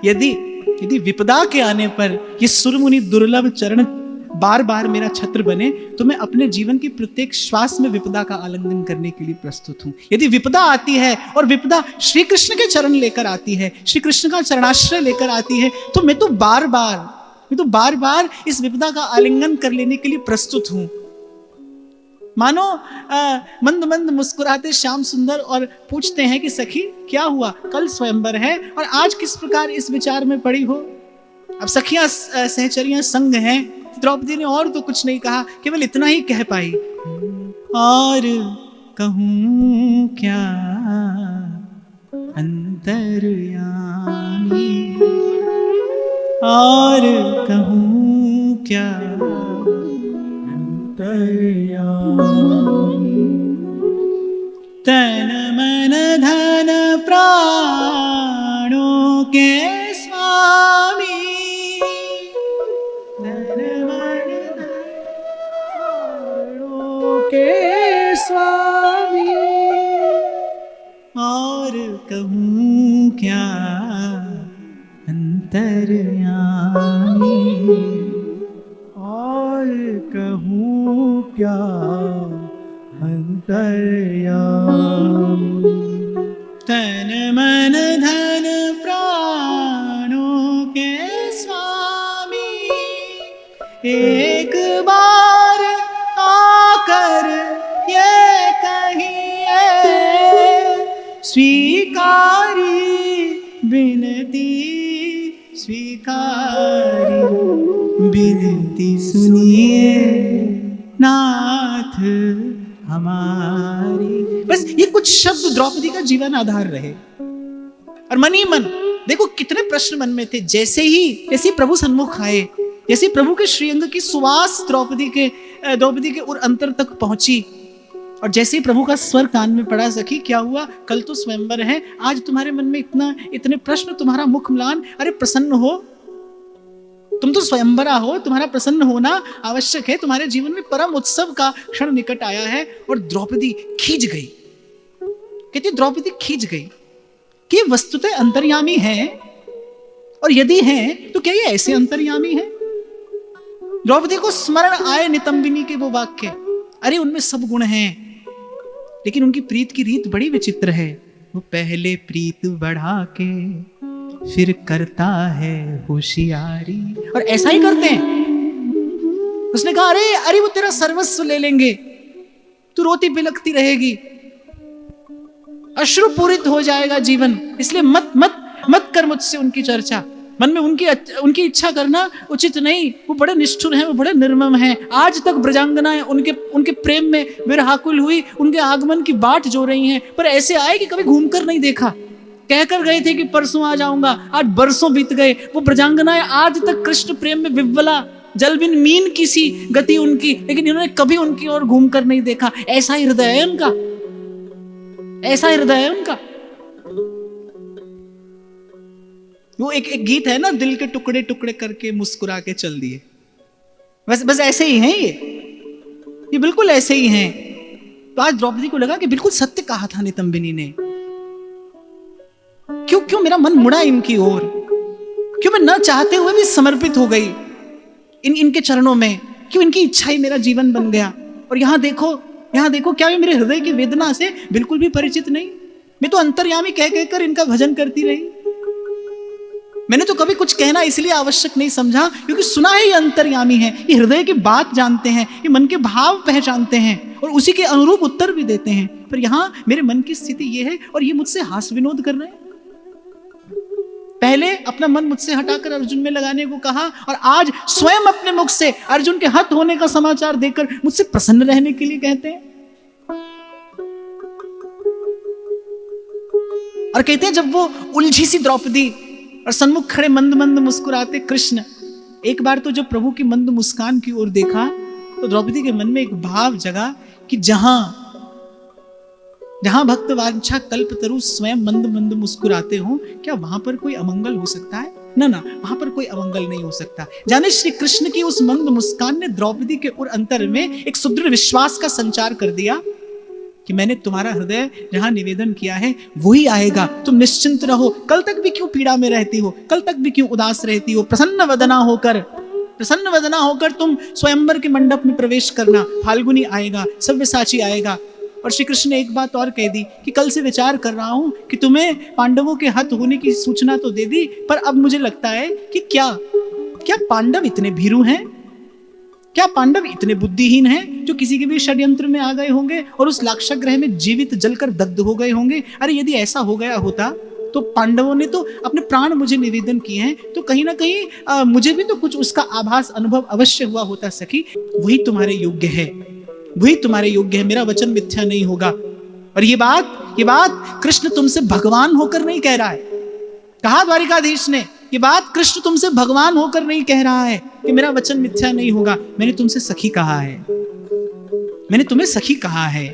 यदि यदि विपदा के आने पर ये सुरमुनि दुर्लभ चरण बार बार मेरा छत्र बने, तो मैं अपने जीवन की प्रत्येक श्वास में विपदा का आलिंगन करने के लिए प्रस्तुत हूं। यदि विपदा आती है और विपदा श्री कृष्ण के चरण लेकर आती है, श्री कृष्ण का चरणाश्रय लेकर आती है, तो मैं तो बार बार इस विपदा का आलिंगन कर लेने के लिए प्रस्तुत हूं। मानो मंद मंद मुस्कुराते श्याम सुंदर और पूछते हैं कि सखी क्या हुआ, कल स्वयंवर है और आज किस प्रकार इस विचार में पड़ी हो। अब सखियां सहचरियां संग हैं। द्रौपदी ने और तो कुछ नहीं कहा, केवल इतना ही कह पाई, और कहूं क्या अंतर्यामी, और कहूं क्या अंतर्यामी, तन मन धन प्राणों के स्वामी, तन मन धन प्राणों के स्वामी, और कहूं क्या अंतर्यामी, और कहूं क्या अंतर्यामी, तन मन धन प्राणों के स्वामी, एक बार आकर ये कहिए स्वीकारी बिनती, स्वीकारी बिनती सुनिए नाथ हमारी। बस ये कुछ शब्द द्रौपदी का जीवन आधार रहे। और मन ही मन देखो कितने प्रश्न मन में थे। जैसे ही प्रभु सन्मुख आए, जैसे प्रभु के श्रीअंग की सुवास द्रौपदी के उर अंतर तक पहुंची, और जैसे ही प्रभु का स्वर कान में पड़ा, सखी क्या हुआ, कल तो स्वयंवर है, आज तुम्हारे मन में इतने प्रश्न, तुम्हारा मुख म्लान, अरे प्रसन्न हो, तुम तो स्वयंवरा हो, तुम्हारा प्रसन्न होना आवश्यक है, तुम्हारे जीवन में परम उत्सव का क्षण निकट आया है। और द्रौपदी खींच गई, कहती द्रौपदी खींच गई कि वस्तुतः अंतर्यामी है, और यदि है तो क्या ये ऐसे अंतर्यामी है। द्रौपदी को स्मरण आए नितंबिनी के वो वाक्य, अरे उनमें सब गुण हैं, लेकिन उनकी प्रीत की रीत बड़ी विचित्र है। वो पहले प्रीत बढ़ा के फिर करता है होशियारी, और ऐसा ही करते हैं। उसने कहा अरे वो तेरा सर्वस्व ले लेंगे, तू रोती बिलखती रहेगी, अश्रुपूरित हो जाएगा जीवन, इसलिए मत कर मुझसे उनकी चर्चा। मन में उनकी इच्छा करना उचित नहीं। वो बड़े निष्ठुर हैं, वो बड़े निर्मम हैं। आज तक ब्रजांगनाएं उनके प्रेम में विरहाकुल हुई, उनके आगमन की बाट जो रही हैं, पर ऐसे आए कि कभी घूमकर नहीं देखा। कहकर गए थे कि परसों आ जाऊंगा, आज बरसों बीत गए। वो ब्रजांगनाएं आज तक कृष्ण प्रेम में विह्वला, जल बिन मीन की सी गति उनकी, लेकिन इन्होंने कभी उनकी ओर घूमकर नहीं देखा। ऐसा ही हृदय है उनका, ऐसा हृदय है उनका। वो एक गीत है ना, दिल के टुकड़े टुकड़े करके मुस्कुरा के चल दिए। बस ऐसे ही हैं ये बिल्कुल ऐसे ही हैं। तो आज द्रौपदी को लगा कि बिल्कुल सत्य कहा था नितंबिनी ने। क्यों मेरा मन मुड़ा इनकी ओर, क्यों मैं न चाहते हुए भी समर्पित हो गई इनके चरणों में, क्यों इनकी इच्छा ही मेरा जीवन बन गया। और यहाँ देखो क्या ये मेरे हृदय की वेदना से बिल्कुल भी परिचित नहीं। मैं तो अंतर्यामी कह कहकर इनका भजन करती रही। मैंने तो कभी कुछ कहना इसलिए आवश्यक नहीं समझा क्योंकि सुना है ये अंतर्यामी है, ये हृदय की बात जानते हैं, ये मन के भाव पहचानते हैं और उसी के अनुरूप उत्तर भी देते हैं। पर यहाँ मेरे मन की स्थिति ये है और ये मुझसे हास विनोद कर रहे हैं। पहले अपना मन मुझसे हटाकर अर्जुन में लगाने को कहा और आज स्वयं अपने मुख से अर्जुन के हत होने का समाचार देकर मुझसे प्रसन्न रहने के लिए कहते हैं। और कहते हैं जब वो उलझी सी द्रौपदी और सन्मुख खड़े मंद मंद मुस्कुराते कृष्ण, एक बार तो जब प्रभु की मंद मुस्कान की ओर देखा तो द्रौपदी के मन में एक भाव जगा कि जहां भक्त वांछा कल्पतरु स्वयं मंद मंद मुस्कुराते हो, क्या वहां पर कोई अमंगल हो सकता है? ना, वहां पर कोई अमंगल नहीं हो सकता। जाने श्री कृष्ण की उस मंद मुस्कान ने द्रौपदी के उर अंतर में एक सुदृढ़ विश्वास का संचार कर दिया कि मैंने तुम्हारा हृदय जहां निवेदन किया है वही आएगा, तुम निश्चिंत रहो। कल तक भी क्यों पीड़ा में रहती हो, कल तक भी क्यों उदास रहती हो? प्रसन्न वदना होकर तुम स्वयंवर के मंडप में प्रवेश करना। फाल्गुनी आएगा, सव्यसाची आएगा। और श्री कृष्ण ने एक बात और कह दी कि कल से विचार कर रहा हूं कि तुम्हें पांडवों के हत होने की सूचना तो दे दी, पर अब मुझे लगता है कि क्या पांडव इतने भीरू हैं, क्या पांडव इतने बुद्धिहीन हैं जो किसी के भी षड्यंत्र में आ गए होंगे और उस लाक्षागृह में जीवित जलकर दग्ध हो गए होंगे? अरे यदि ऐसा हो गया होता तो पांडवों ने तो अपने प्राण मुझे निवेदन किए हैं, तो कहीं ना कहीं मुझे भी तो कुछ उसका आभास अनुभव अवश्य हुआ होता। सखी, वही तुम्हारे योग्य है, वही तुम्हारे योग्य है, मेरा वचन मिथ्या नहीं होगा। और ये बात कृष्ण तुमसे भगवान होकर नहीं कह रहा है। कहा द्वारिकाधीश ने, ये बात कृष्ण तुमसे भगवान होकर नहीं कह रहा है कि मेरा वचन मिथ्या नहीं होगा। मैंने तुमसे सखी कहा है, मैंने तुम्हें सखी कहा है,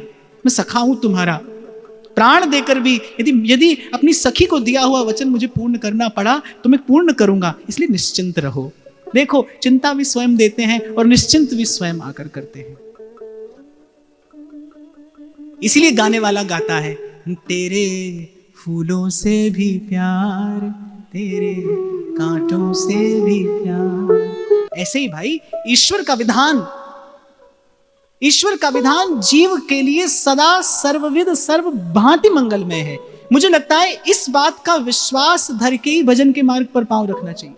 मैं सखा हूं तुम्हारा। प्राण देकर भी यदि अपनी सखी को दिया हुआ वचन मुझे पूर्ण करना पड़ा तो मैं पूर्ण करूंगा, इसलिए निश्चिंत रहो। देखो, चिंता भी स्वयं देते हैं और निश्चिंत भी स्वयं आकर करते हैं। इसीलिए गाने वाला गाता है, तेरे फूलों से भी प्यार, तेरे कांटों से भी प्यार। ऐसे ही भाई ईश्वर का विधान जीव के लिए सदा सर्वविद सर्वभांति मंगलमय है। मुझे लगता है इस बात का विश्वास धर के ही भजन के मार्ग पर पांव रखना चाहिए।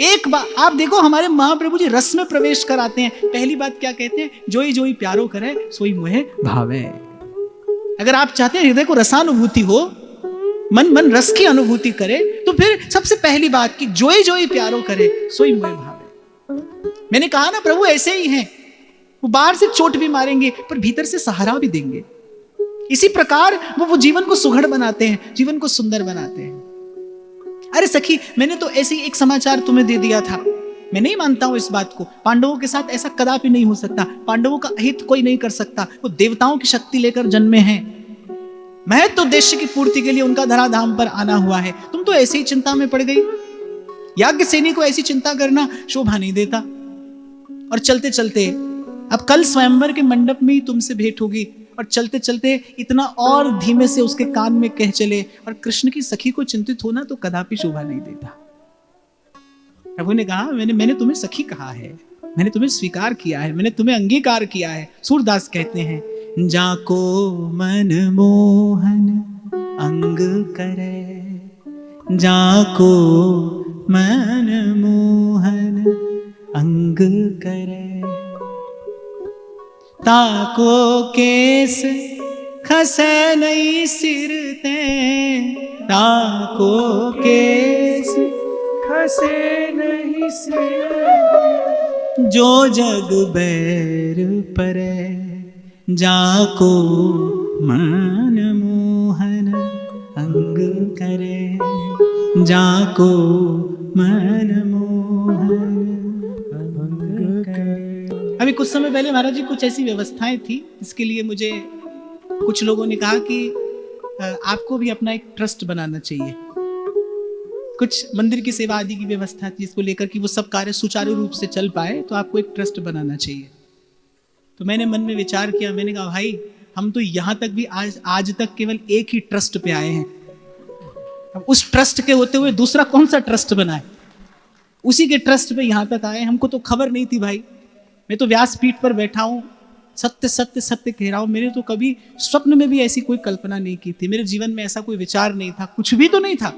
एक बात आप देखो, हमारे महाप्रभु जी रस में प्रवेश कराते हैं। पहली बात क्या कहते हैं? जोई जोई प्यारो करे सोई मोहे भावे। अगर आप चाहते हैं हृदय को रसानुभूति हो, मन रस की अनुभूति करे, तो फिर सबसे पहली बात कि जोई जोई प्यारो करे सोई मोहे भावे। मैंने कहा ना, प्रभु ऐसे ही हैं, वो बाहर से चोट भी मारेंगे पर भीतर से सहारा भी देंगे। इसी प्रकार वो जीवन को सुघड़ बनाते हैं, जीवन को सुंदर बनाते हैं। अरे सखी, मैंने तो ऐसे ही एक समाचार तुम्हें दे दिया था। मैं नहीं मानता हूं इस बात को। पांडवों के साथ ऐसा कदापि नहीं हो सकता। पांडवों का अहित कोई नहीं कर सकता। वो देवताओं की शक्ति लेकर जन्मे हैं। महत्व तो उद्देश्य की पूर्ति के लिए उनका धराधाम पर आना हुआ है। तुम तो ऐसे ही चिंता में पड़ गई। याज्ञसेनी को ऐसी चिंता करना शोभा नहीं देता। और चलते चलते अब कल स्वयंवर के मंडप में ही तुमसे भेंट होगी, और चलते चलते इतना और धीमे से उसके कान में कह चले, और कृष्ण की सखी को चिंतित होना तो कदापि शोभा नहीं देता। प्रभु ने कहा, मैंने तुम्हें सखी कहा है, मैंने तुम्हें स्वीकार किया है, मैंने तुम्हें अंगीकार किया है। सूरदास कहते हैं, जाको मन मोहन अंग करे, जाको मन मोहन अंग करे, ताको केस खसे नहीं सिर ते, ताको केस खसे नहीं सिर, जो जग बैर परे, जाको मन मोहन अंग करे, जाको मन मोहन अंग करे। अभी कुछ समय पहले महाराज जी कुछ ऐसी व्यवस्थाएं थी जिसके लिए मुझे कुछ लोगों ने कहा कि आपको भी अपना एक ट्रस्ट बनाना चाहिए। कुछ मंदिर की सेवा आदि की व्यवस्था थी जिसको लेकर कि वो सब कार्य सुचारू रूप से चल पाए, तो आपको एक ट्रस्ट बनाना चाहिए। तो मैंने मन में विचार किया, मैंने कहा भाई हम तो यहाँ तक भी आज तक केवल एक ही ट्रस्ट पे आए हैं। अब उस ट्रस्ट के होते हुए दूसरा कौन सा ट्रस्ट बनाए? उसी के ट्रस्ट पे यहाँ तक आए। हमको तो खबर नहीं थी भाई। मैं तो व्यासपीठ पर बैठा हूँ, सत्य सत्य सत्य कह रहा हूँ। मैंने तो कभी स्वप्न में भी ऐसी कोई कल्पना नहीं की थी। मेरे जीवन में ऐसा कोई विचार नहीं था, कुछ भी तो नहीं था,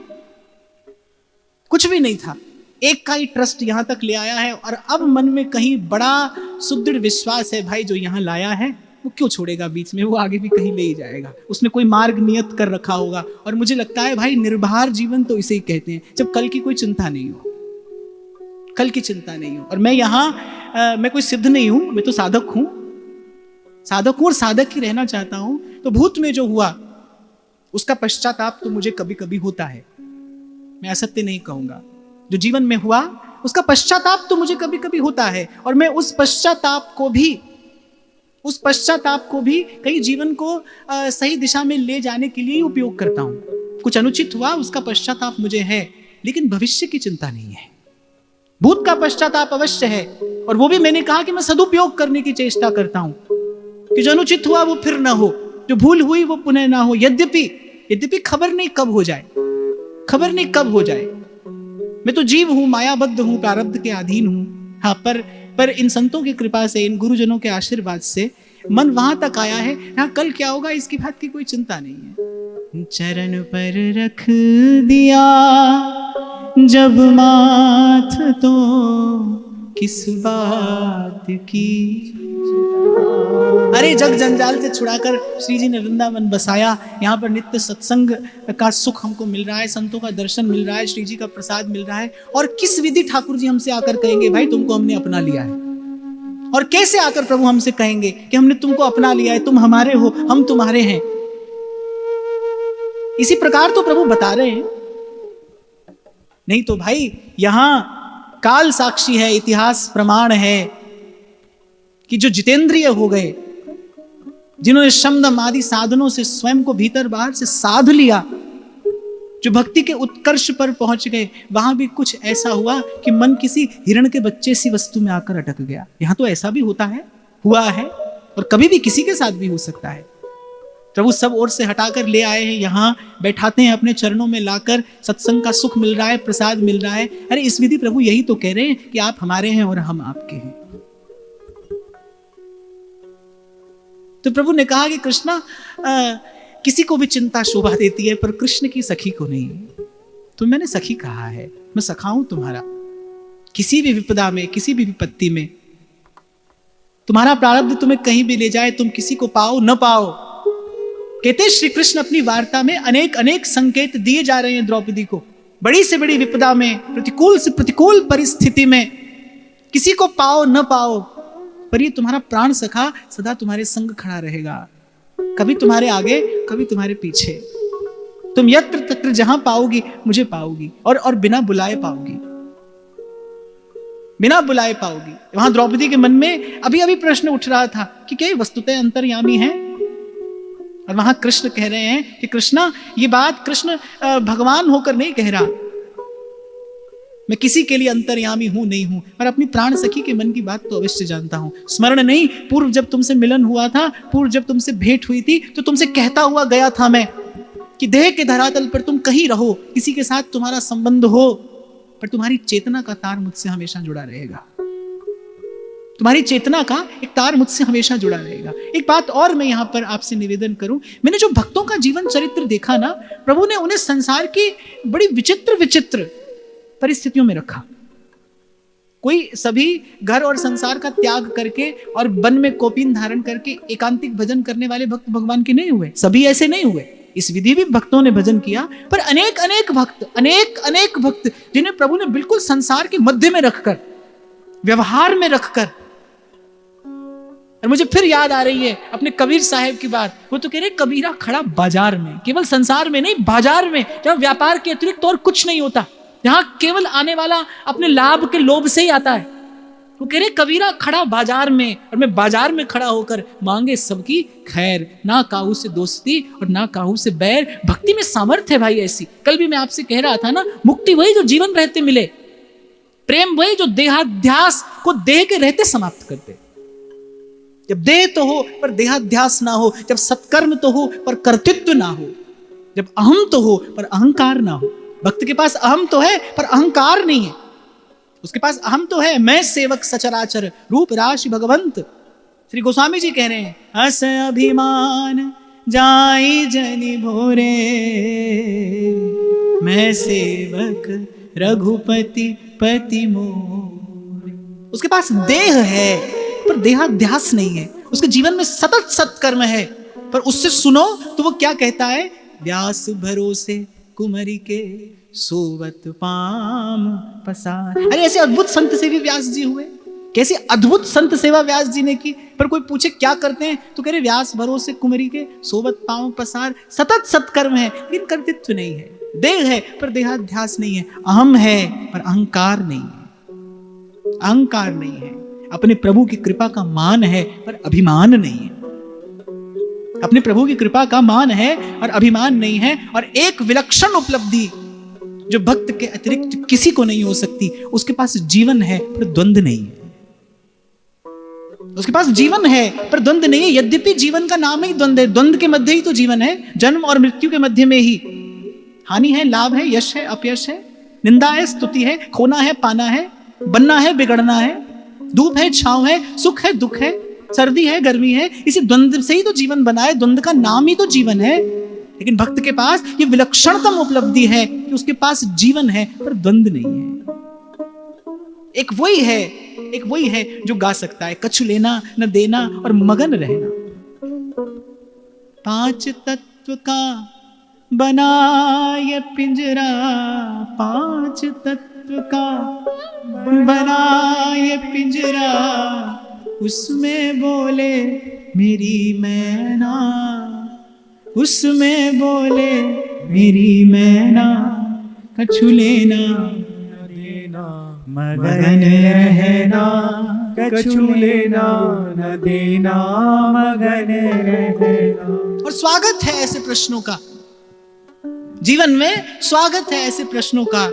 कुछ भी नहीं था। एक का ही ट्रस्ट यहाँ तक ले आया है, और अब मन में कहीं बड़ा सुदृढ़ विश्वास है भाई जो यहाँ लाया है वो क्यों छोड़ेगा बीच में, वो आगे भी कहीं ले ही जाएगा। उसने कोई मार्ग नियत कर रखा होगा। और मुझे लगता है भाई निर्भर जीवन तो इसे ही कहते हैं, जब कल की कोई चिंता नहीं हो, कल की चिंता नहीं हो। और मैं यहाँ मैं कोई सिद्ध नहीं हूं, मैं तो साधक हूं, साधक हूं और साधक ही रहना चाहता हूं। तो भूत में जो हुआ उसका पश्चाताप तो मुझे कभी कभी होता है, मैं असत्य नहीं कहूंगा। जो जीवन में हुआ उसका पश्चाताप तो मुझे कभी कभी होता है, और मैं उस पश्चाताप को भी कहीं जीवन को सही दिशा में ले जाने के लिए उपयोग करता हूं। कुछ अनुचित हुआ उसका पश्चाताप मुझे है, लेकिन भविष्य की चिंता नहीं है। भूत का पश्चाताप अवश्य है, और वो भी मैंने कहा कि मैं सदुपयोग करने की चेष्टा करता हूं। कि जो अनुचित हुआ वो फिर ना हो, जो भूल हुई वो पुनः ना हो। यद्यपि खबर नहीं कब हो जाए, खबर नहीं कब हो जाए। मैं तो जीव हूं, मायाबद्ध हूं, प्रारब्ध के अधीन हूं। हाँ, पर इन संतों की कृपा से, इन गुरुजनों के आशीर्वाद से मन वहां तक आया है, यहाँ कल क्या होगा इसकी बात की कोई चिंता नहीं है। चरण पर रख दिया जब माथ तो किस बात की। अरे जग जंजाल से छुड़ाकर श्री जी ने वृंदावन बसाया। यहाँ पर नित्य सत्संग का सुख हमको मिल रहा है, संतों का दर्शन मिल रहा है, श्री जी का प्रसाद मिल रहा है। और किस विधि ठाकुर जी हमसे आकर कहेंगे भाई तुमको हमने अपना लिया है, और कैसे आकर प्रभु हमसे कहेंगे कि हमने तुमको अपना लिया है, तुम हमारे हो, हम तुम्हारे हैं। इसी प्रकार तो प्रभु बता रहे हैं। नहीं तो भाई यहां काल साक्षी है, इतिहास प्रमाण है कि जो जितेंद्रिय हो गए, जिन्होंने शमदम आदि साधनों से स्वयं को भीतर बाहर से साध लिया, जो भक्ति के उत्कर्ष पर पहुंच गए, वहां भी कुछ ऐसा हुआ कि मन किसी हिरण के बच्चे सी वस्तु में आकर अटक गया। यहां तो ऐसा भी होता है, हुआ है, और कभी भी किसी के साथ भी हो सकता है। प्रभु सब ओर से हटाकर ले आए हैं, यहां बैठाते हैं अपने चरणों में लाकर, सत्संग का सुख मिल रहा है, प्रसाद मिल रहा है। अरे इस विधि प्रभु यही तो कह रहे हैं कि आप हमारे हैं और हम आपके हैं। तो प्रभु ने कहा कि कृष्णा किसी को भी चिंता शोभा देती है, पर कृष्ण की सखी को नहीं। तो मैंने सखी कहा है, मैं सखा हूं तुम्हारा। किसी भी विपदा में, किसी भी विपत्ति में, तुम्हारा प्रारब्ध तुम्हें कहीं भी ले जाए, तुम किसी को पाओ न पाओ। कहते श्री कृष्ण अपनी वार्ता में अनेक अनेक संकेत दिए जा रहे हैं द्रौपदी को। बड़ी से बड़ी विपदा में, प्रतिकूल से प्रतिकूल परिस्थिति में, किसी को पाओ न पाओ, पर ये तुम्हारा प्राण सखा सदा तुम्हारे संग खड़ा रहेगा, कभी तुम्हारे आगे, कभी तुम्हारे पीछे। तुम यत्र तत्र जहां पाओगी मुझे पाओगी, और बिना बुलाए पाओगी, बिना बुलाए पाओगी। वहां द्रौपदी के मन में अभी अभी प्रश्न उठ रहा था कि क्या वस्तुतः अंतर्यामी है, और वहां कृष्ण कह रहे हैं कि कृष्णा, ये बात कृष्ण भगवान होकर नहीं कह रहा, मैं किसी के लिए अंतर्यामी हूं नहीं हूं, पर अपनी प्राण सखी के मन की बात तो अवश्य जानता हूं। स्मरण नहीं, पूर्व जब तुमसे मिलन हुआ था, पूर्व जब तुमसे भेंट हुई थी, तो तुमसे कहता हुआ गया था मैं कि देह के धरातल पर तुम कहीं रहो, किसी के साथ तुम्हारा संबंध हो, पर तुम्हारी चेतना का तार मुझसे हमेशा जुड़ा रहेगा। तुम्हारी चेतना का एक तार मुझसे हमेशा जुड़ा रहेगा। एक बात और मैं यहां पर आपसे निवेदन करूं, मैंने जो भक्तों का जीवन चरित्र देखा ना, प्रभु ने उन्हें संसार की बड़ी विचित्र विचित्र परिस्थितियों में रखा। कोई सभी घर और संसार का त्याग करके और वन में कोपीन धारण करके एकांतिक भजन करने वाले भक्त भगवान के नहीं हुए, सभी ऐसे नहीं हुए। इस विधि भी भक्तों ने भजन किया, पर अनेक अनेक भक्त जिन्हें प्रभु ने बिल्कुल संसार के मध्य में रखकर, व्यवहार में रखकर। और मुझे फिर याद आ रही है अपने कबीर साहब की बात। वो तो कह रहे कबीरा खड़ा बाजार में, केवल संसार में नहीं, बाजार में, जहां व्यापार के अतिरिक्त और कुछ नहीं होता, जहां केवल आने वाला अपने लाभ के लोभ से ही आता है। वो कह रहे कबीरा खड़ा बाजार में, और मैं बाजार में खड़ा होकर मांगे सबकी खैर, ना काहू से दोस्ती और ना काहू से बैर। भक्ति में सामर्थ्य है भाई ऐसी। कल भी मैं आपसे कह रहा था ना, मुक्ति वही जो जीवन रहते मिले, प्रेम वही जो देहाध्यास को देह के रहते समाप्त करते। जब देह तो हो पर देहाध्यास ना हो, जब सत्कर्म तो हो पर कर्तृत्व ना हो, जब अहम तो हो पर अहंकार ना हो। भक्त के पास अहम तो है पर अहंकार नहीं है। उसके पास अहम तो है, मैं सेवक सचराचर रूप राशि भगवंत। श्री गोस्वामी जी कह रहे हैं, हस अभिमान जाई जनि भोरे, मैं सेवक रघुपति पति मोरे। उसके पास देह है पर देहाध्यास नहीं है। उसके जीवन में सतत सत्कर्म है, पर उससे सुनो तो वो क्या कहता है, व्यास भरोसे कुमरी के सोवत पाम पसार। अरे ऐसे अद्भुत संत सेवी व्यास जी हुए, कैसे अद्भुत संत सेवा व्यास जी ने की। पर कोई पूछे क्या करते हैं तो कह रहे व्यास भरोसे कुमरी के सोवत पाम पसार। सतत सत्कर्म है लेकिन कर्तृत्व नहीं है, देह है पर देहाध्यास नहीं है, अहम है पर अहंकार नहीं है, अहंकार नहीं है। अपने प्रभु की कृपा का मान है पर अभिमान नहीं है, अपने प्रभु की कृपा का मान है और अभिमान नहीं है। और एक विलक्षण उपलब्धि जो भक्त के अतिरिक्त किसी को नहीं हो सकती, उसके पास जीवन है पर द्वंद्व नहीं है, उसके पास जीवन है पर द्वंद्व नहीं है। यद्यपि जीवन का नाम ही द्वंद्व है, द्वंद्व के मध्य ही तो जीवन है, जन्म और मृत्यु के मध्य में ही हानि है, लाभ है, यश है, अपयश है, निंदा है, स्तुति है, खोना है, पाना है, बनना है, बिगड़ना है, धूप है, छांव है, सुख है, दुख है, सर्दी है, गर्मी है। इसी द्वंद्व से ही तो जीवन बना है, द्वंद्व का नाम ही तो जीवन है। लेकिन भक्त के पास ये विलक्षणतम उपलब्धि है कि उसके पास जीवन है पर द्वंद्व नहीं है। एक वही है जो गा सकता है कछु लेना न देना और मगन रहना। पांच तत्व का बना ये पिंजरा, पांच तत्व का बना ये पिंजरा, उसमें बोले मेरी मैना, उसमें बोले मेरी मैना, कछु लेना न देना मगन रहना, कछु लेना न देना मगन रहना। और स्वागत है ऐसे प्रश्नों का, जीवन में स्वागत है ऐसे प्रश्नों का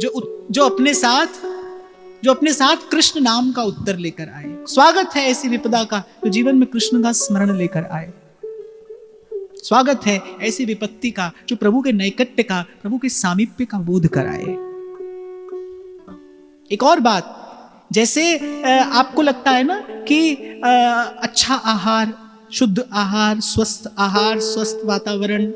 जो अपने साथ कृष्ण नाम का उत्तर लेकर आए। स्वागत है ऐसी विपदा का जो जीवन में कृष्ण का स्मरण लेकर आए। स्वागत है ऐसी विपत्ति का जो प्रभु के नैकट्य का, प्रभु के सामीप्य का बोध कराए। एक और बात, जैसे आपको लगता है ना कि अच्छा आहार, शुद्ध आहार, स्वस्थ वातावरण,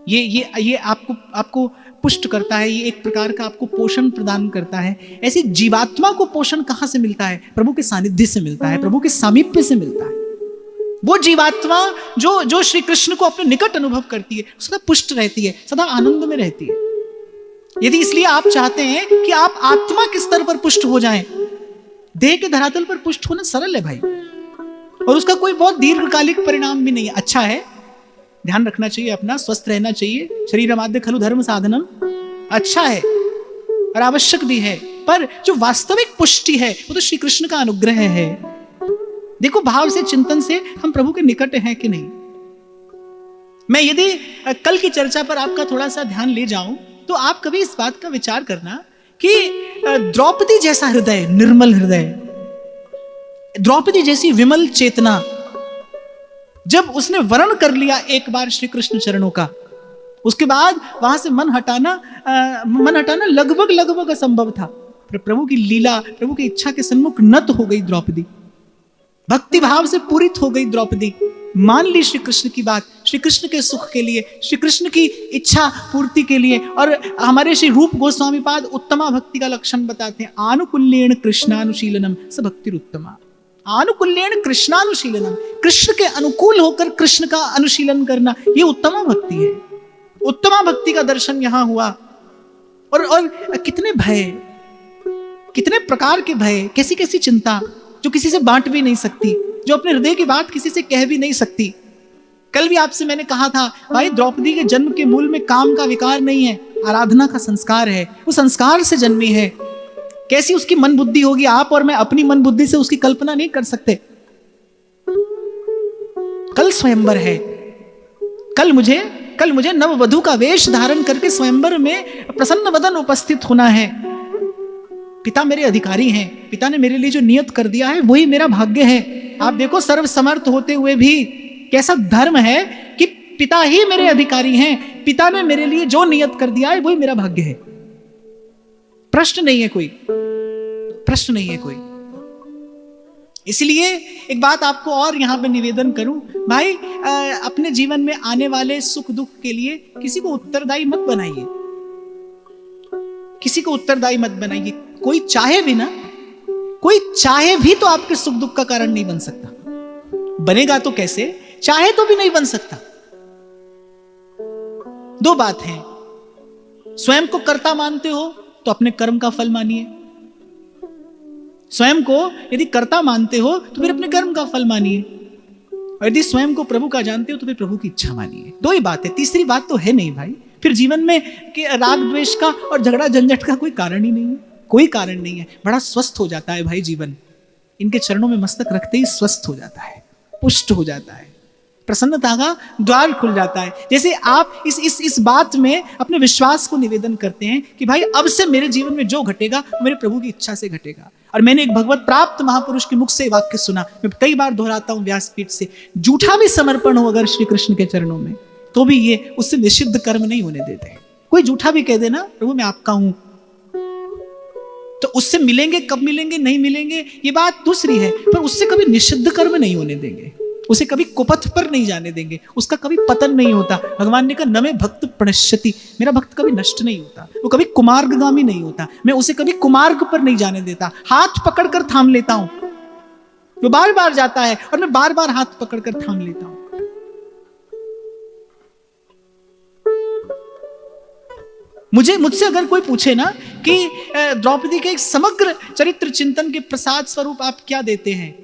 ये आपको पुष्ट करता है, ये एक प्रकार का आपको पोषण प्रदान करता है। ऐसे जीवात्मा को पोषण कहां से मिलता है? प्रभु के सानिध्य से मिलता है, प्रभु के सामीप्य से मिलता है। वो जीवात्मा जो श्री कृष्ण को अपने निकट अनुभव करती है, सदा पुष्ट रहती है, सदा आनंद में रहती है। यदि इसलिए आप चाहते हैं कि आप आत्मा के स्तर पर पुष्ट हो जाएं, देह के धरातल पर पुष्ट होना सरल है भाई, और उसका कोई बहुत दीर्घकालिक परिणाम भी नहीं है। अच्छा है, ध्यान रखना चाहिए अपना, स्वस्थ रहना चाहिए, शरीरमाद्य खलु धर्म साधनम, अच्छा है और आवश्यक भी है, पर जो वास्तविक पुष्टि है वो तो श्री कृष्ण का अनुग्रह है। देखो, भाव से, चिंतन से हम प्रभु के निकट हैं कि नहीं। मैं यदि कल की चर्चा पर आपका थोड़ा सा ध्यान ले जाऊं तो आप कभी इस बात का विचार करना कि द्रौपदी जैसा हृदय, निर्मल हृदय, द्रौपदी जैसी विमल चेतना, जब उसने वर्ण कर लिया एक बार श्री कृष्ण चरणों का, उसके बाद वहां से मन हटाना लगभग असंभव था। पर प्रभु की लीला, प्रभु की इच्छा के सन्मुख नत हो गई द्रौपदी, भक्ति भाव से पूरित हो गई द्रौपदी, मान ली श्री कृष्ण की बात, श्री कृष्ण के सुख के लिए, श्री कृष्ण की इच्छा पूर्ति के लिए। और हमारे श्री रूप गोस्वामी पाद उत्तमा भक्ति का लक्षण बताते हैं, आनुकूल्येन कृष्णानुशीलनम स भक्तिरुत्तमा। आनुकूल्येन कृष्णानुशीलनम, कृष्ण के अनुकूल होकर कृष्ण का अनुशीलन करना, ये उत्तमा भक्ति है। उत्तमा भक्ति का दर्शन यहां हुआ। और कितने भय, कितने प्रकार के भय, कैसी कैसी चिंता जो किसी से बांट भी नहीं सकती, जो अपने हृदय की बात किसी से कह भी नहीं सकती। कल भी आपसे मैंने कहा था भाई, द्रौपदी के जन्म के मूल में काम का विकार नहीं है, आराधना का संस्कार है, वो संस्कार से जन्मी है। कैसी उसकी मन बुद्धि होगी, आप और मैं अपनी मन बुद्धि से उसकी कल्पना नहीं कर सकते। कल स्वयंवर है, कल मुझे नववधू का वेश धारण करके स्वयंवर में प्रसन्न वदन उपस्थित होना है। पिता मेरे अधिकारी हैं, पिता ने मेरे लिए जो नियत कर दिया है वही मेरा भाग्य है। आप देखो, सर्व समर्थ होते हुए भी कैसा धर्म है कि पिता ही मेरे अधिकारी हैं, पिता ने मेरे लिए जो नियत कर दिया है वही मेरा भाग्य है। प्रश्न नहीं है कोई, प्रश्न नहीं है कोई। इसलिए एक बात आपको और यहां पे निवेदन करूं भाई, अपने जीवन में आने वाले सुख दुख के लिए किसी को उत्तरदायी मत बनाइए, किसी को उत्तरदायी मत बनाइए। कोई चाहे भी ना, कोई चाहे भी तो आपके सुख दुख का कारण नहीं बन सकता। बनेगा तो कैसे, चाहे तो भी नहीं बन सकता। दो बात है, स्वयं को कर्ता मानते हो तो अपने कर्म का फल मानिए, स्वयं को यदि कर्ता मानते हो तो फिर अपने कर्म का फल मानिए, और यदि स्वयं को प्रभु का जानते हो तो फिर प्रभु की इच्छा मानिए। दो ही बात है, तीसरी बात तो है नहीं भाई। फिर जीवन में राग द्वेष का और झगड़ा झंझट का कोई कारण ही नहीं है, कोई कारण नहीं है। बड़ा स्वस्थ हो जाता है भाई जीवन, इनके चरणों में मस्तक रखते ही स्वस्थ हो जाता है, पुष्ट हो जाता है, प्रसन्नता का द्वार खुल जाता है। जैसे आप इस बात में अपने विश्वास को निवेदन करते हैं कि भाई अब से मेरे जीवन में जो घटेगा वो मेरे प्रभु की इच्छा से घटेगा। और मैंने एक भगवत प्राप्त महापुरुष के मुख से वाक्य सुना, मैं कई बार दोहराता हूं व्यासपीठ से, झूठा भी समर्पण हो अगर श्री कृष्ण के चरणों में तो भी ये उससे निषिद्ध कर्म नहीं होने देते। कोई झूठा भी कह देना प्रभु मैं आपका हूं, तो उससे मिलेंगे, कब मिलेंगे नहीं मिलेंगे ये बात दूसरी है, पर उससे कभी निषिद्ध कर्म नहीं होने देंगे, उसे कभी कुपथ पर नहीं जाने देंगे, उसका कभी पतन नहीं होता। भगवान ने कहा न मे भक्त प्रणश्यति, मेरा भक्त कभी नष्ट नहीं होता, वो कभी कुमार्गगामी नहीं होता, मैं उसे कभी कुमार्ग पर नहीं जाने देता, हाथ पकड़कर थाम लेता हूं। वो बार बार जाता है और मैं बार बार हाथ पकड़कर थाम लेता हूं। मुझसे अगर कोई पूछे ना कि द्रौपदी के एक समग्र चरित्र चिंतन के प्रसाद स्वरूप आप क्या देते हैं,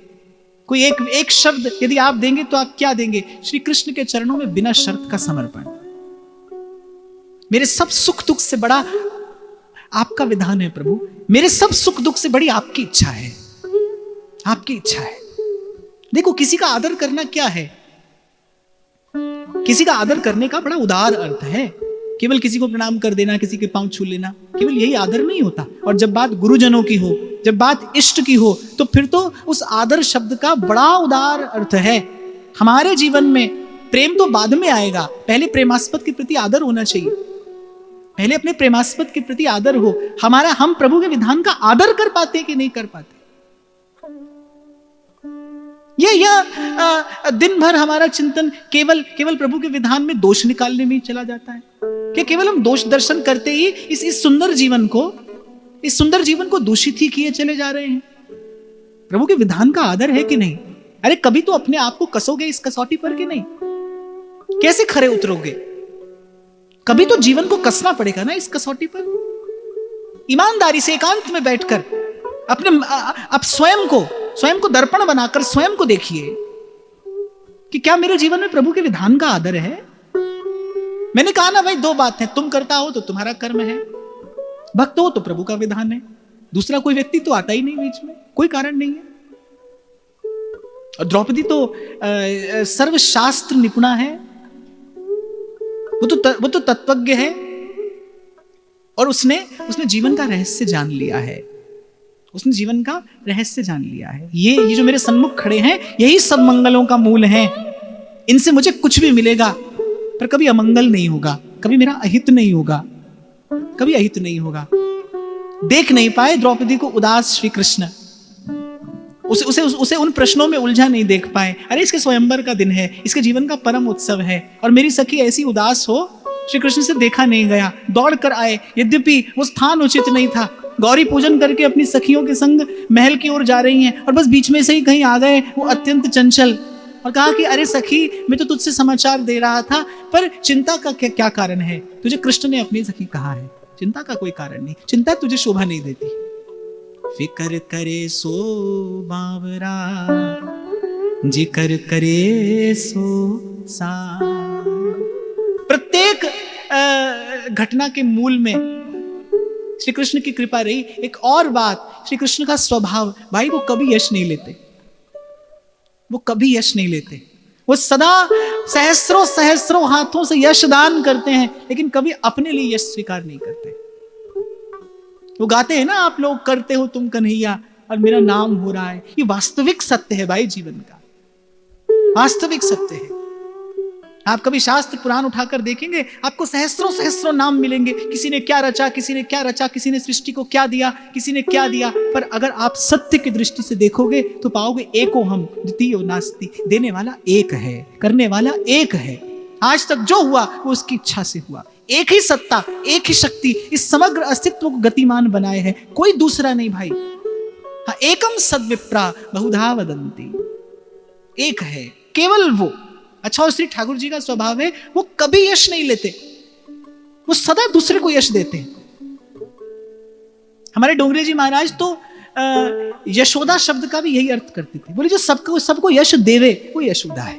कोई एक शब्द यदि आप देंगे तो आप क्या देंगे? श्री कृष्ण के चरणों में बिना शर्त का समर्पण। मेरे सब सुख दुख से बड़ा आपका विधान है प्रभु, मेरे सब सुख दुख से बड़ी आपकी इच्छा है, आपकी इच्छा है। देखो किसी का आदर करना क्या है, किसी का आदर करने का बड़ा उदार अर्थ है। केवल किसी को प्रणाम कर देना, किसी के पांव छू लेना, केवल यही आदर नहीं होता। और जब बात गुरुजनों की हो, जब बात इष्ट की हो, तो फिर तो उस आदर शब्द का बड़ा उदार अर्थ है। हमारे जीवन में प्रेम तो बाद में आएगा, पहले प्रेमास्पद के प्रति आदर होना चाहिए, पहले अपने प्रेमास्पद के प्रति आदर हो। हम प्रभु के विधान का आदर कर पाते कि नहीं कर पाते? यह दिन भर हमारा चिंतन केवल प्रभु के विधान में दोष निकालने में ही चला जाता है कि केवल हम दोष दर्शन करते ही इस सुंदर जीवन को दूषित ही किए चले जा रहे हैं। प्रभु के विधान का आदर है कि नहीं? अरे कभी तो अपने आप को कसोगे इस कसौटी पर कि नहीं? कैसे खरे उतरोगे? कभी तो जीवन को कसना पड़ेगा ना इस कसौटी पर। ईमानदारी से एकांत में बैठकर आप स्वयं को दर्पण बनाकर स्वयं को देखिए कि क्या मेरे जीवन में प्रभु के विधान का आदर है। मैंने कहा ना भाई, दो बात है, तुम करता हो तो तुम्हारा कर्म है, भक्त हो तो प्रभु का विधान है, दूसरा कोई व्यक्ति तो आता ही नहीं बीच में, कोई कारण नहीं है। और द्रौपदी तो सर्वशास्त्र निपुणा है, वो तो तत्वज्ञ है और उसने जीवन का रहस्य जान लिया है, उसने जीवन का रहस्य जान लिया है। ये जो मेरे सन्मुख खड़े हैं यही सब मंगलों का मूल है। इनसे मुझे कुछ भी मिलेगा पर कभी अमंगल नहीं होगा, कभी मेरा अहित नहीं होगा, कभी अहित नहीं होगा। देख नहीं पाए द्रौपदी को उदास श्री कृष्ण, उसे उन प्रश्नों में उलझा नहीं देख पाए। अरे इसके स्वयंवर का दिन है, इसके जीवन का परम उत्सव है और मेरी सखी ऐसी उदास हो, श्री कृष्ण से देखा नहीं गया, दौड़ कर आए, यद्यपि वो स्थान उचित नहीं था। गौरी पूजन करके अपनी सखियों के संग महल की ओर जा रही हैं और बस बीच में से ही कहीं आ गए वो अत्यंत चंचल और कहा कि अरे सखी, मैं तो तुझसे समाचार दे रहा था, पर चिंता का क्या कारण है? तुझे कृष्ण ने अपनी सखी कहा है, चिंता का कोई कारण नहीं, चिंता तुझे शोभा नहीं देती। फिकर करे सो बावरा, जिकर करे सो सा। प्रत्येक घटना के मूल में श्री कृष्ण की कृपा रही। एक और बात, श्री कृष्ण का स्वभाव, भाई वो कभी यश नहीं लेते, वो कभी यश नहीं लेते, वो सदा सहस्रों हाथों से यश दान करते हैं, लेकिन कभी अपने लिए यश स्वीकार नहीं करते। वो गाते हैं ना, आप लोग करते हो तुम कन्हैया और मेरा नाम हो रहा है। ये वास्तविक सत्य है भाई, जीवन का वास्तविक सत्य है। आप कभी शास्त्र पुराण उठाकर देखेंगे, आपको सहस्रों नाम मिलेंगे, किसी ने क्या रचा, किसी ने क्या रचा, किसी ने सृष्टि को क्या दिया, किसी ने क्या दिया। पर अगर आप सत्य की दृष्टि से देखोगे तो पाओगे एको हम द्वितीयो नास्ति, देने वाला एक है, करने वाला एक है। आज तक जो हुआ वो उसकी इच्छा से हुआ। एक ही सत्ता, एक ही शक्ति इस समग्र अस्तित्व को गतिमान बनाए है, कोई दूसरा नहीं भाई। हाँ, एकम सद्विप्रा बहुधा वदंती, एक है केवल वो। अच्छा, और श्री ठाकुर जी का स्वभाव है, वो कभी यश नहीं लेते, वो सदा दूसरे को यश देते हैं। हमारे डोंगरे जी महाराज तो यशोदा शब्द का भी यही अर्थ करते थे, बोले जो सबको यश देवे वो यशोदा है,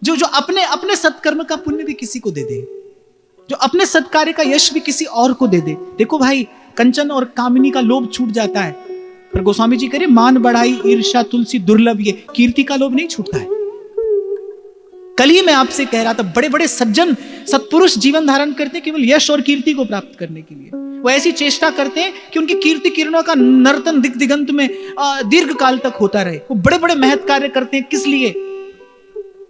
जो अपने सत्कर्म का पुण्य भी किसी को दे दे, जो अपने सत्कार्य का यश भी किसी और को दे दे। देखो भाई, कंचन और कामिनी का लोभ छूट जाता है, पर गोस्वामी जी कह रहे मान बढ़ाई ईर्ष्या तुलसी दुर्लभ, ये कीर्ति का लोभ नहीं छूटता है। कल ही मैं आपसे कह रहा था, बड़े बड़े सज्जन सत्पुरुष जीवन धारण करते हैं केवल यश और कीर्ति को प्राप्त करने के लिए। वो ऐसी चेष्टा करते हैं कि उनकी कीर्ति किरणों का नर्तन दिग दिगंत में दीर्घ काल तक होता रहे। वो बड़े बड़े महत् कार्य करते हैं, किस लिए?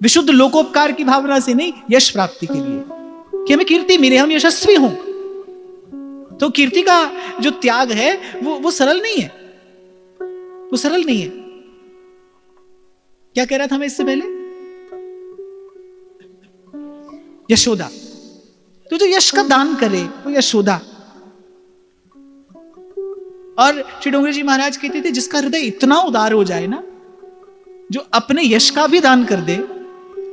विशुद्ध लोकोपकार की भावना से नहीं, यश प्राप्ति के लिए, कि हमें कीर्ति मिले, हम यशस्वी हों। तो कीर्ति का जो त्याग है वो सरल नहीं है, वो सरल नहीं है। क्या कह रहा था मैं इससे पहले? यशोदा, तो जो यश का दान करे वो यशोदा। और श्री डोंगरी जी महाराज कहते थे, जिसका हृदय इतना उदार हो जाए ना, जो अपने यश का भी दान कर दे,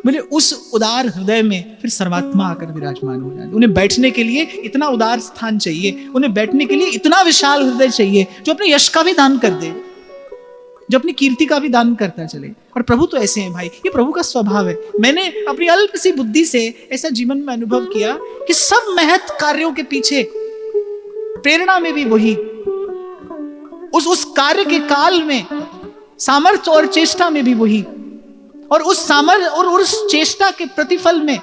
बोले उस उदार हृदय में फिर सर्वात्मा आकर विराजमान हो जाए। उन्हें बैठने के लिए इतना उदार स्थान चाहिए, उन्हें बैठने के लिए इतना विशाल हृदय चाहिए, जो अपने यश का भी दान कर दे, जो अपनी कीर्ति का भी दान करता चले। और प्रभु तो ऐसे हैं भाई, ये प्रभु का स्वभाव है। मैंने अपनी अल्प सी बुद्धि से ऐसा जीवन में अनुभव किया कि सब महत् कार्यों के पीछे प्रेरणा में भी वही, उस कार्य के काल में सामर्थ्य और चेष्टा में भी वही, और उस सामर्थ्य और उस चेष्टा के प्रतिफल में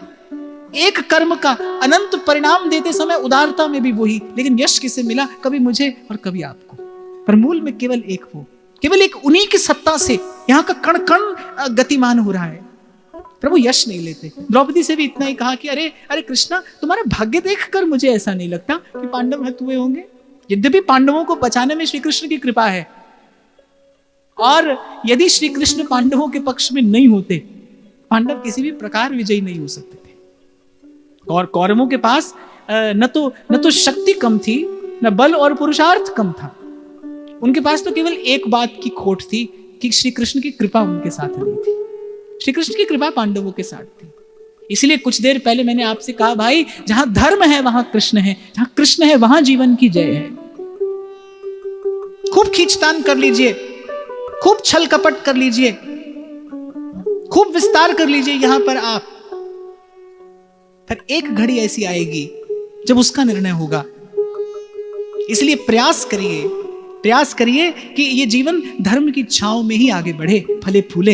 एक कर्म का अनंत परिणाम देते समय उदारता में भी वही। लेकिन यश किसे मिला? कभी मुझे और कभी आपको, पर मूल में केवल एक वो, केवल एक उन्हीं की सत्ता से यहां का कण कण गतिमान हो रहा है। प्रभु यश नहीं लेते। द्रौपदी से भी इतना ही कहा कि अरे अरे कृष्णा, तुम्हारा भाग्य देखकर मुझे ऐसा नहीं लगता कि पांडव हत हुए होंगे। यद्यपि पांडवों को बचाने में श्री कृष्ण की कृपा है, और यदि श्री कृष्ण पांडवों के पक्ष में नहीं होते, पांडव किसी भी प्रकार विजयी नहीं हो सकते थे। और कौरवों के पास न तो शक्ति कम थी, न बल और पुरुषार्थ कम था। उनके पास तो केवल एक बात की खोट थी कि श्री कृष्ण की कृपा उनके साथ नहीं थी। श्री कृष्ण की कृपा पांडवों के साथ थी। इसलिए कुछ देर पहले मैंने आपसे कहा, भाई जहां धर्म है वहां कृष्ण है, जहां कृष्ण है वहां जीवन की जय है। खूब खींचतान कर लीजिए, खूब छल कपट कर लीजिए, खूब विस्तार कर लीजिए यहां पर आप, पर एक घड़ी ऐसी आएगी जब उसका निर्णय होगा। इसलिए प्रयास करिए कि ये जीवन धर्म की छांव में ही आगे बढ़े, फले फूले।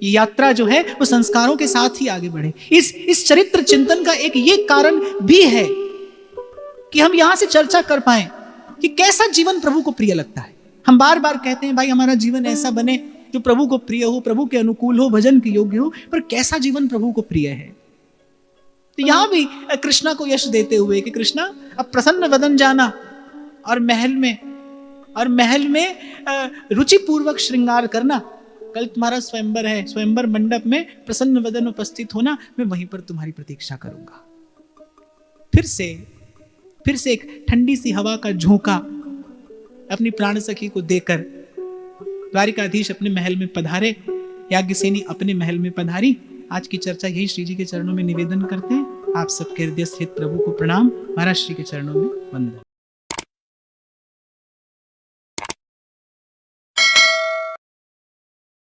ये यात्रा जो है वो संस्कारों के साथ ही आगे बढ़े। इस चरित्र चिंतन का एक ये कारण भी है कि हम यहां से चर्चा कर पाए कि कैसा जीवन प्रभु को प्रिय लगता है। हम बार बार कहते हैं भाई हमारा जीवन ऐसा बने जो प्रभु को प्रिय हो, प्रभु के अनुकूल हो, भजन के योग्य हो, पर कैसा जीवन प्रभु को प्रिय है। तो यहां भी कृष्णा को यश देते हुए कि कृष्णा अब प्रसन्न वदन जाना और महल में रुचि पूर्वक श्रृंगार करना। कल तुम्हारा स्वयंवर है, स्वयंवर मंडप में प्रसन्न वदन उपस्थित होना, मैं वहीं पर तुम्हारी प्रतीक्षा करूंगा। फिर से एक ठंडी सी हवा का झोंका अपनी प्राण सखी को देकर द्वारिकाधीश अपने महल में पधारे, याज्ञसेनी अपने महल में पधारी। आज की चर्चा यही श्री जी के चरणों में निवेदन करते हैं। आप सबके हृदय स्थित प्रभु को प्रणाम, महाराज श्री के चरणों में वंदन।